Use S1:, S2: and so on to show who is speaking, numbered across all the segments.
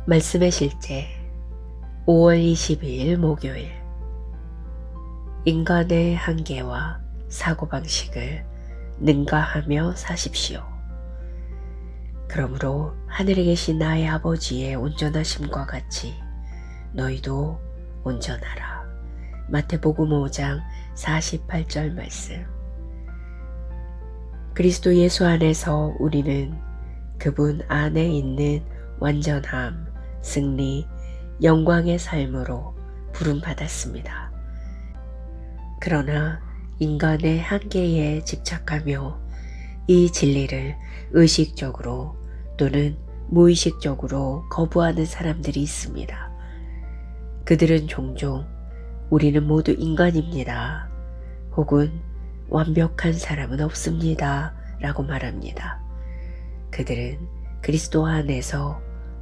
S1: 말씀의 실제 5월 22일 목요일. 인간의 한계와 사고방식을 능가하며 사십시오. 그러므로 하늘에 계신 나의 아버지의 온전하심과 같이 너희도 온전하라. 마태복음 5장 48절 말씀. 그리스도 예수 안에서 우리는 그분 안에 있는 완전함, 승리, 영광의 삶으로 부름받았습니다. 그러나 인간의 한계에 집착하며 이 진리를 의식적으로 또는 무의식적으로 거부하는 사람들이 있습니다. 그들은 종종 우리는 모두 인간입니다. 혹은 완벽한 사람은 없습니다. 라고 말합니다. 그들은 그리스도 안에서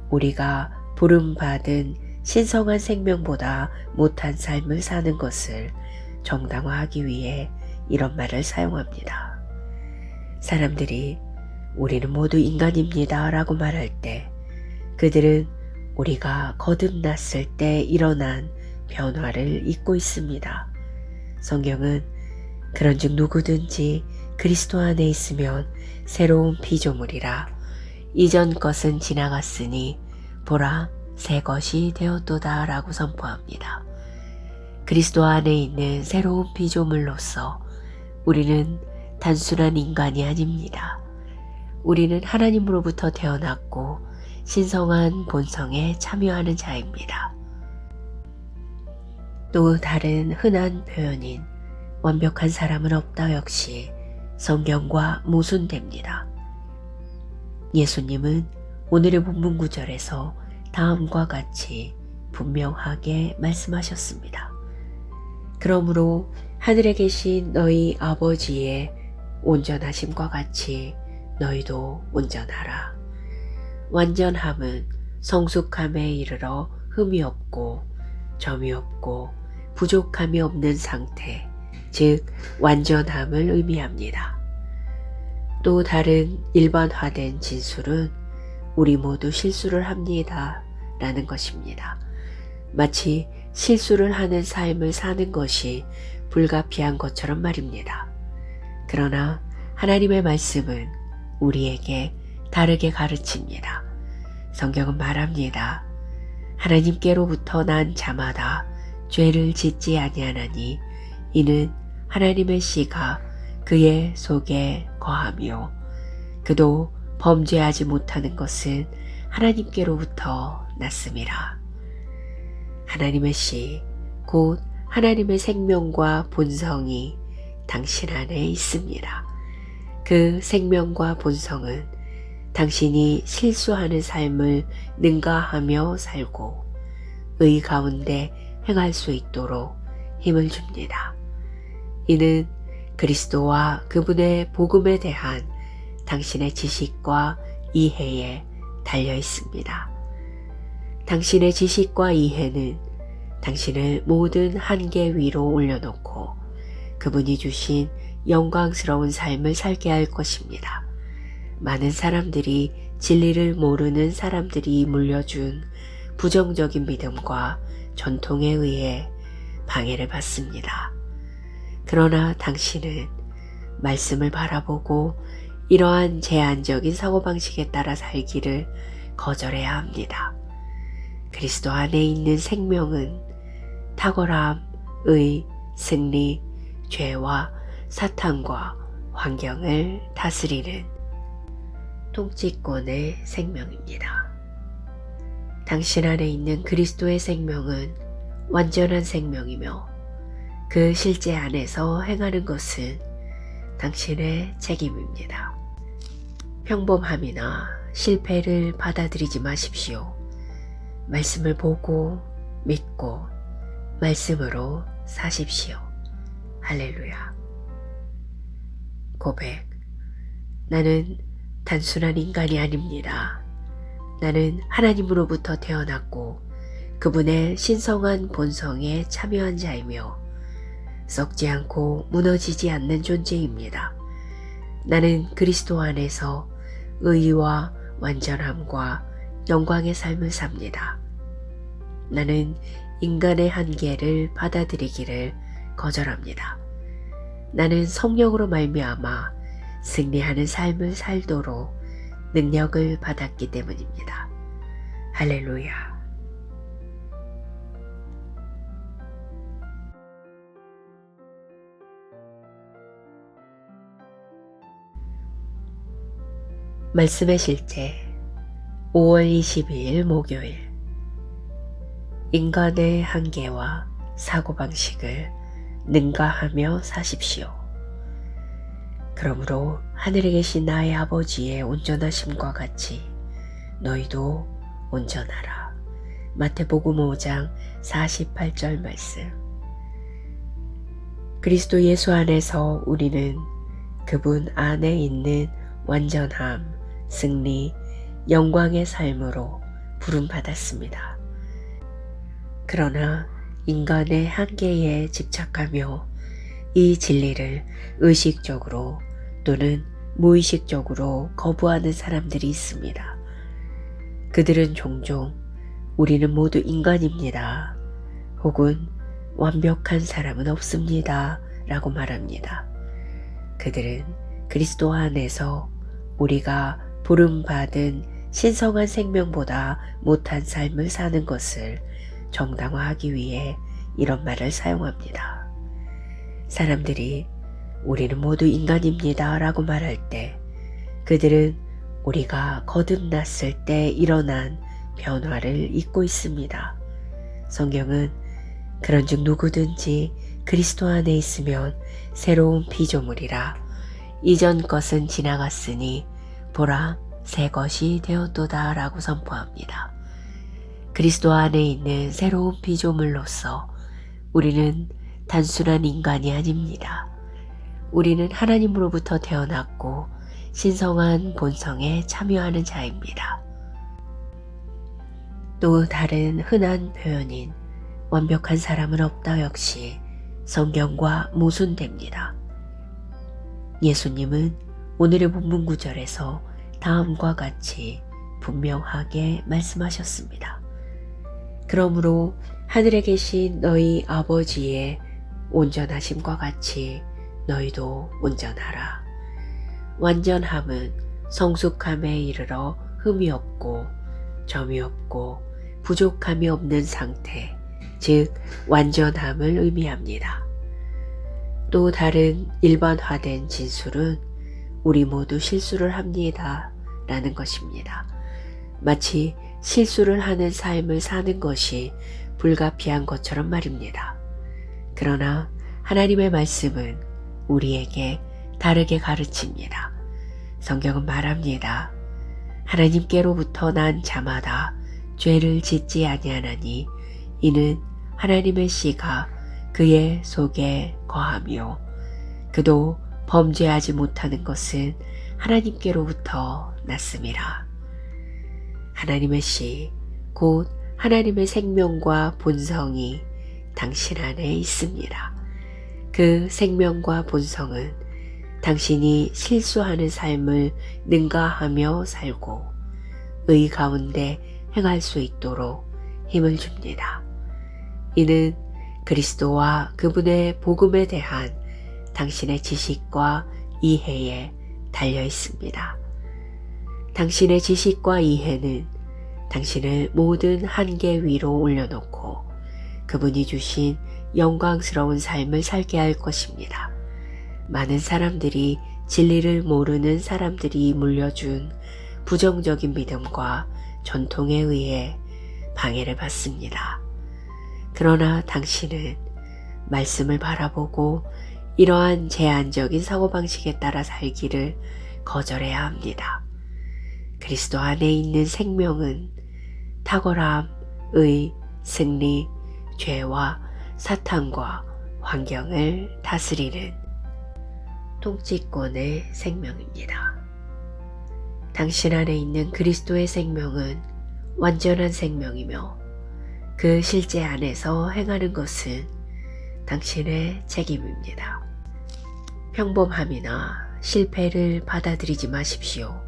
S1: 우리가 부름받은 신성한 생명보다 못한 삶을 사는 것을 정당화하기 위해 이런 말을 사용합니다. 사람들이 우리는 모두 인간입니다 라고 말할 때 그들은 우리가 거듭났을 때 일어난 변화를 잊고 있습니다. 성경은 그런즉 누구든지 그리스도 안에 있으면 새로운 피조물이라. 이전 것은 지나갔으니 보라 새 것이 되었도다 라고 선포합니다. 그리스도 안에 있는 새로운 피조물로서 우리는 단순한 인간이 아닙니다. 우리는 하나님으로부터 태어났고 신성한 본성에 참여하는 자입니다. 또 다른 흔한 표현인 완벽한 사람은 없다 역시 성경과 모순됩니다. 예수님은 오늘의 본문 구절에서 다음과 같이 분명하게 말씀하셨습니다. 그러므로 하늘에 계신 너희 아버지의 온전하심과 같이 너희도 온전하라. 완전함은 성숙함에 이르러 흠이 없고 점이 없고 부족함이 없는 상태, 즉 완전함을 의미합니다. 또 다른 일반화된 진술은 우리 모두 실수를 합니다 라는 것입니다. 마치 실수를 하는 삶을 사는 것이 불가피한 것처럼 말입니다. 그러나 하나님의 말씀은 우리에게 다르게 가르칩니다. 성경은 말합니다. 하나님께로부터 난 자마다 죄를 짓지 아니하나니 이는 하나님의 씨가 그의 속에 거하며 그도 범죄하지 못하는 것은 하나님께로부터 났음이라. 하나님의 씨, 곧 하나님의 생명과 본성이 당신 안에 있습니다. 그 생명과 본성은 당신이 실수하는 삶을 능가하며 살고 의 가운데 행할 수 있도록 힘을 줍니다. 이는 그리스도와 그분의 복음에 대한 당신의 지식과 이해에 달려 있습니다. 당신의 지식과 이해는 당신을 모든 한계 위로 올려놓고 그분이 주신 영광스러운 삶을 살게 할 것입니다. 많은 사람들이 진리를 모르는 사람들이 물려준 부정적인 믿음과 전통에 의해 방해를 받습니다. 그러나 당신은 말씀을 바라보고 이러한 제한적인 사고방식에 따라 살기를 거절해야 합니다. 그리스도 안에 있는 생명은 탁월함, 의, 승리, 죄와 사탄과 환경을 다스리는 통치권의 생명입니다. 당신 안에 있는 그리스도의 생명은 완전한 생명이며 그 실제 안에서 행하는 것은 당신의 책임입니다. 평범함이나 실패를 받아들이지 마십시오. 말씀을 보고 믿고 말씀으로 사십시오. 할렐루야. 고백. 나는 단순한 인간이 아닙니다. 나는 하나님으로부터 태어났고 그분의 신성한 본성에 참여한 자이며 썩지 않고 무너지지 않는 존재입니다. 나는 그리스도 안에서 의와 완전함과 영광의 삶을 삽니다. 나는 인간의 한계를 받아들이기를 거절합니다. 나는 성령으로 말미암아 승리하는 삶을 살도록 능력을 받았기 때문입니다. 할렐루야. 말씀의 실제 5월 22일 목요일. 인간의 한계와 사고방식을 능가하며 사십시오. 그러므로 하늘에 계신 나의 아버지의 온전하심과 같이 너희도 온전하라. 마태복음 5장 48절 말씀. 그리스도 예수 안에서 우리는 그분 안에 있는 완전함, 승리, 영광의 삶으로 부름받았습니다. 그러나 인간의 한계에 집착하며 이 진리를 의식적으로 또는 무의식적으로 거부하는 사람들이 있습니다. 그들은 종종 우리는 모두 인간입니다. 혹은 완벽한 사람은 없습니다. 라고 말합니다. 그들은 그리스도 안에서 우리가 부름받은 신성한 생명보다 못한 삶을 사는 것을 정당화하기 위해 이런 말을 사용합니다. 사람들이 우리는 모두 인간입니다 라고 말할 때 그들은 우리가 거듭났을 때 일어난 변화를 잊고 있습니다. 성경은 그런즉 누구든지 그리스도 안에 있으면 새로운 피조물이라 이전 것은 지나갔으니 보라 새 것이 되었도다 라고 선포합니다. 그리스도 안에 있는 새로운 피조물로서 우리는 단순한 인간이 아닙니다. 우리는 하나님으로부터 태어났고 신성한 본성에 참여하는 자입니다. 또 다른 흔한 표현인 완벽한 사람은 없다 역시 성경과 모순됩니다. 예수님은 오늘의 본문 구절에서 다음과 같이 분명하게 말씀하셨습니다. 그러므로 하늘에 계신 너희 아버지의 온전하심과 같이 너희도 온전하라. 완전함은 성숙함에 이르러 흠이 없고 점이 없고 부족함이 없는 상태, 즉 완전함을 의미합니다. 또 다른 일반화된 진술은 우리 모두 실수를 합니다 라는 것입니다. 마치 실수를 하는 삶을 사는 것이 불가피한 것처럼 말입니다. 그러나 하나님의 말씀은 우리에게 다르게 가르칩니다. 성경은 말합니다. 하나님께로부터 난 자마다 죄를 짓지 아니하나니 이는 하나님의 씨가 그의 속에 거하며 그도 범죄하지 못하는 것은 하나님께로부터 났음이라. 하나님의 씨, 곧 하나님의 생명과 본성이 당신 안에 있습니다. 그 생명과 본성은 당신이 실수하는 삶을 능가하며 살고 의 가운데 행할 수 있도록 힘을 줍니다. 이는 그리스도와 그분의 복음에 대한 당신의 지식과 이해에 달려 있습니다. 당신의 지식과 이해는 당신을 모든 한계 위로 올려놓고 그분이 주신 영광스러운 삶을 살게 할 것입니다. 많은 사람들이 진리를 모르는 사람들이 물려준 부정적인 믿음과 전통에 의해 방해를 받습니다. 그러나 당신은 말씀을 바라보고 이러한 제한적인 사고방식에 따라 살기를 거절해야 합니다. 그리스도 안에 있는 생명은 탁월함, 의, 승리, 죄와 사탄과 환경을 다스리는 통치권의 생명입니다. 당신 안에 있는 그리스도의 생명은 완전한 생명이며 그 실제 안에서 행하는 것은 당신의 책임입니다. 평범함이나 실패를 받아들이지 마십시오.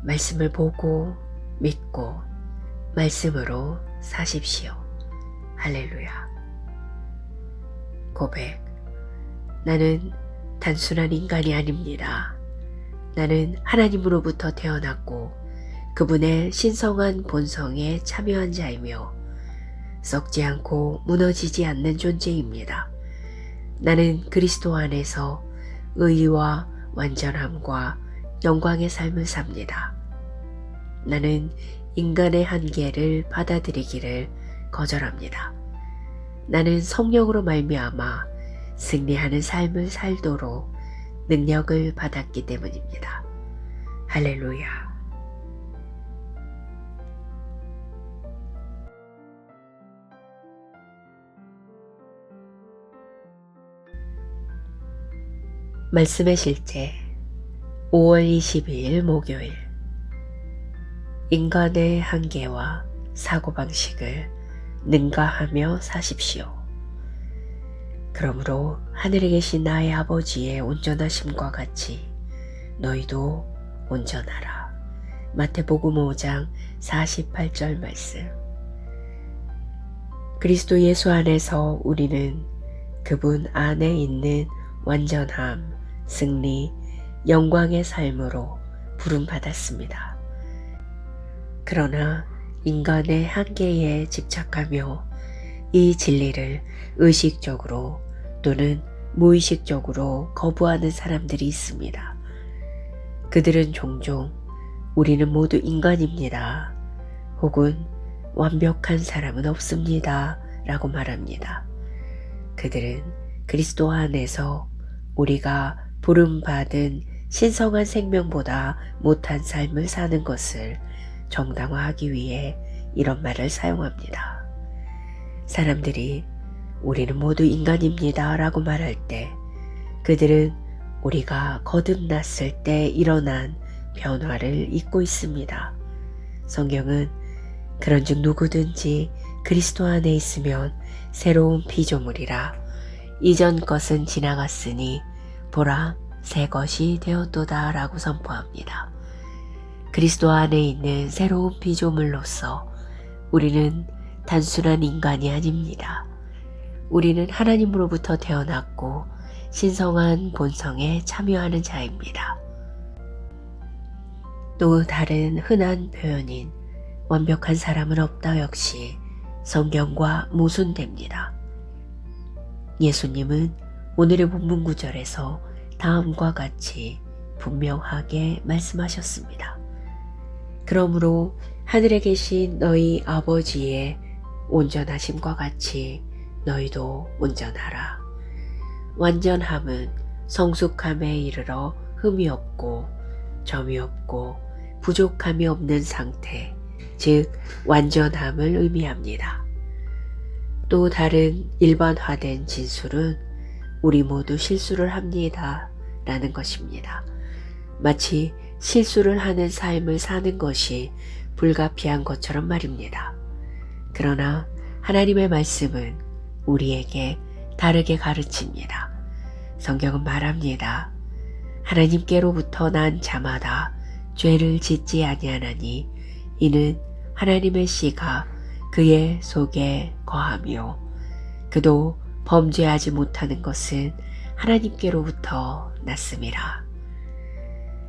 S1: 말씀을 보고 믿고 말씀으로 사십시오. 할렐루야. 고백. 나는 단순한 인간이 아닙니다. 나는 하나님으로부터 태어났고 그분의 신성한 본성에 참여한 자이며 썩지 않고 무너지지 않는 존재입니다. 나는 그리스도 안에서 의와 완전함과 영광의 삶을 삽니다. 나는 인간의 한계를 받아들이기를 거절합니다. 나는 성령으로 말미암아 승리하는 삶을 살도록 능력을 받았기 때문입니다. 할렐루야. 말씀의 실제 5월 22일 목요일. 인간의 한계와 사고방식을 능가하며 사십시오. 그러므로 하늘에 계신 나의 아버지의 온전하심과 같이 너희도 온전하라. 마태복음 5장 48절 말씀. 그리스도 예수 안에서 우리는 그분 안에 있는 완전함, 승리, 영광의 삶으로 부름받았습니다. 그러나 인간의 한계에 집착하며 이 진리를 의식적으로 또는 무의식적으로 거부하는 사람들이 있습니다. 그들은 종종 우리는 모두 인간입니다. 혹은 완벽한 사람은 없습니다. 라고 말합니다. 그들은 그리스도 안에서 우리가 부름받은 신성한 생명보다 못한 삶을 사는 것을 정당화하기 위해 이런 말을 사용합니다. 사람들이 우리는 모두 인간입니다 라고 말할 때 그들은 우리가 거듭났을 때 일어난 변화를 잊고 있습니다. 성경은 그런즉 누구든지 그리스도 안에 있으면 새로운 피조물이라 이전 것은 지나갔으니 보라 새 것이 되었도다 라고 선포합니다. 그리스도 안에 있는 새로운 피조물로서 우리는 단순한 인간이 아닙니다. 우리는 하나님으로부터 태어났고 신성한 본성에 참여하는 자입니다. 또 다른 흔한 표현인 완벽한 사람은 없다 역시 성경과 모순됩니다. 예수님은 오늘의 본문 구절에서 다음과 같이 분명하게 말씀하셨습니다. 그러므로 하늘에 계신 너희 아버지의 온전하심과 같이 너희도 온전하라. 완전함은 성숙함에 이르러 흠이 없고 점이 없고 부족함이 없는 상태, 즉 완전함을 의미합니다. 또 다른 일반화된 진술은 우리 모두 실수를 합니다 라는 것입니다. 마치 실수를 하는 삶을 사는 것이 불가피한 것처럼 말입니다. 그러나 하나님의 말씀은 우리에게 다르게 가르칩니다. 성경은 말합니다. 하나님께로부터 난 자마다 죄를 짓지 아니하나니 이는 하나님의 씨가 그의 속에 거하며 그도 범죄하지 못하는 것은 하나님께로부터 났음이라.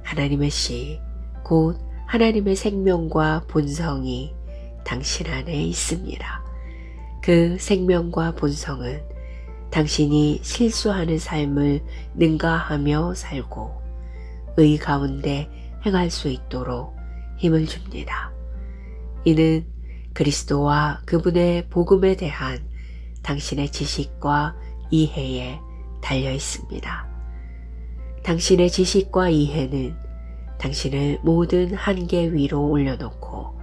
S1: 하나님의 씨, 곧 하나님의 생명과 본성이 당신 안에 있습니다. 그 생명과 본성은 당신이 실수하는 삶을 능가하며 살고 의 가운데 행할 수 있도록 힘을 줍니다. 이는 그리스도와 그분의 복음에 대한 당신의 지식과 이해에 달려 있습니다. 당신의 지식과 이해는 당신을 모든 한계 위로 올려놓고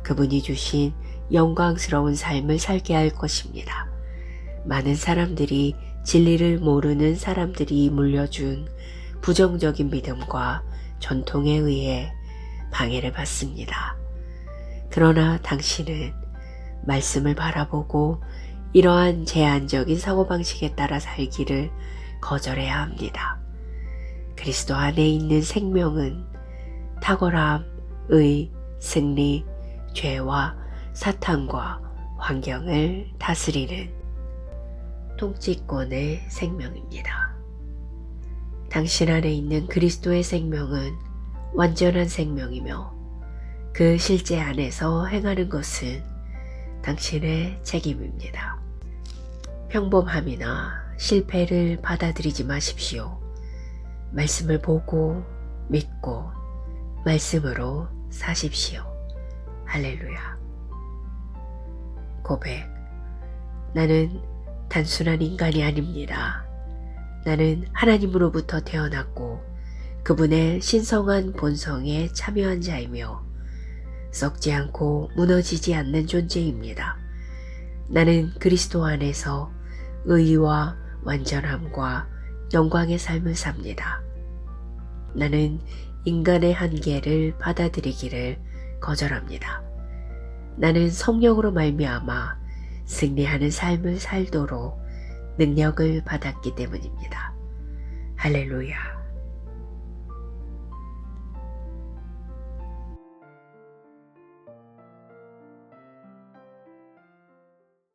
S1: 그분이 주신 영광스러운 삶을 살게 할 것입니다. 많은 사람들이 진리를 모르는 사람들이 물려준 부정적인 믿음과 전통에 의해 방해를 받습니다. 그러나 당신은 말씀을 바라보고 이러한 제한적인 사고방식에 따라 살기를 거절해야 합니다. 그리스도 안에 있는 생명은 탁월함, 의, 승리, 죄와 사탄과 환경을 다스리는 통치권의 생명입니다. 당신 안에 있는 그리스도의 생명은 완전한 생명이며 그 실제 안에서 행하는 것은 당신의 책임입니다. 평범함이나 실패를 받아들이지 마십시오. 말씀을 보고 믿고 말씀으로 사십시오. 할렐루야. 고백. 나는 단순한 인간이 아닙니다. 나는 하나님으로부터 태어났고 그분의 신성한 본성에 참여한 자이며 썩지 않고 무너지지 않는 존재입니다. 나는 그리스도 안에서 의와 완전함과 영광의 삶을 삽니다. 나는 인간의 한계를 받아들이기를 거절합니다. 나는 성령으로 말미암아 승리하는 삶을 살도록 능력을 받았기 때문입니다. 할렐루야.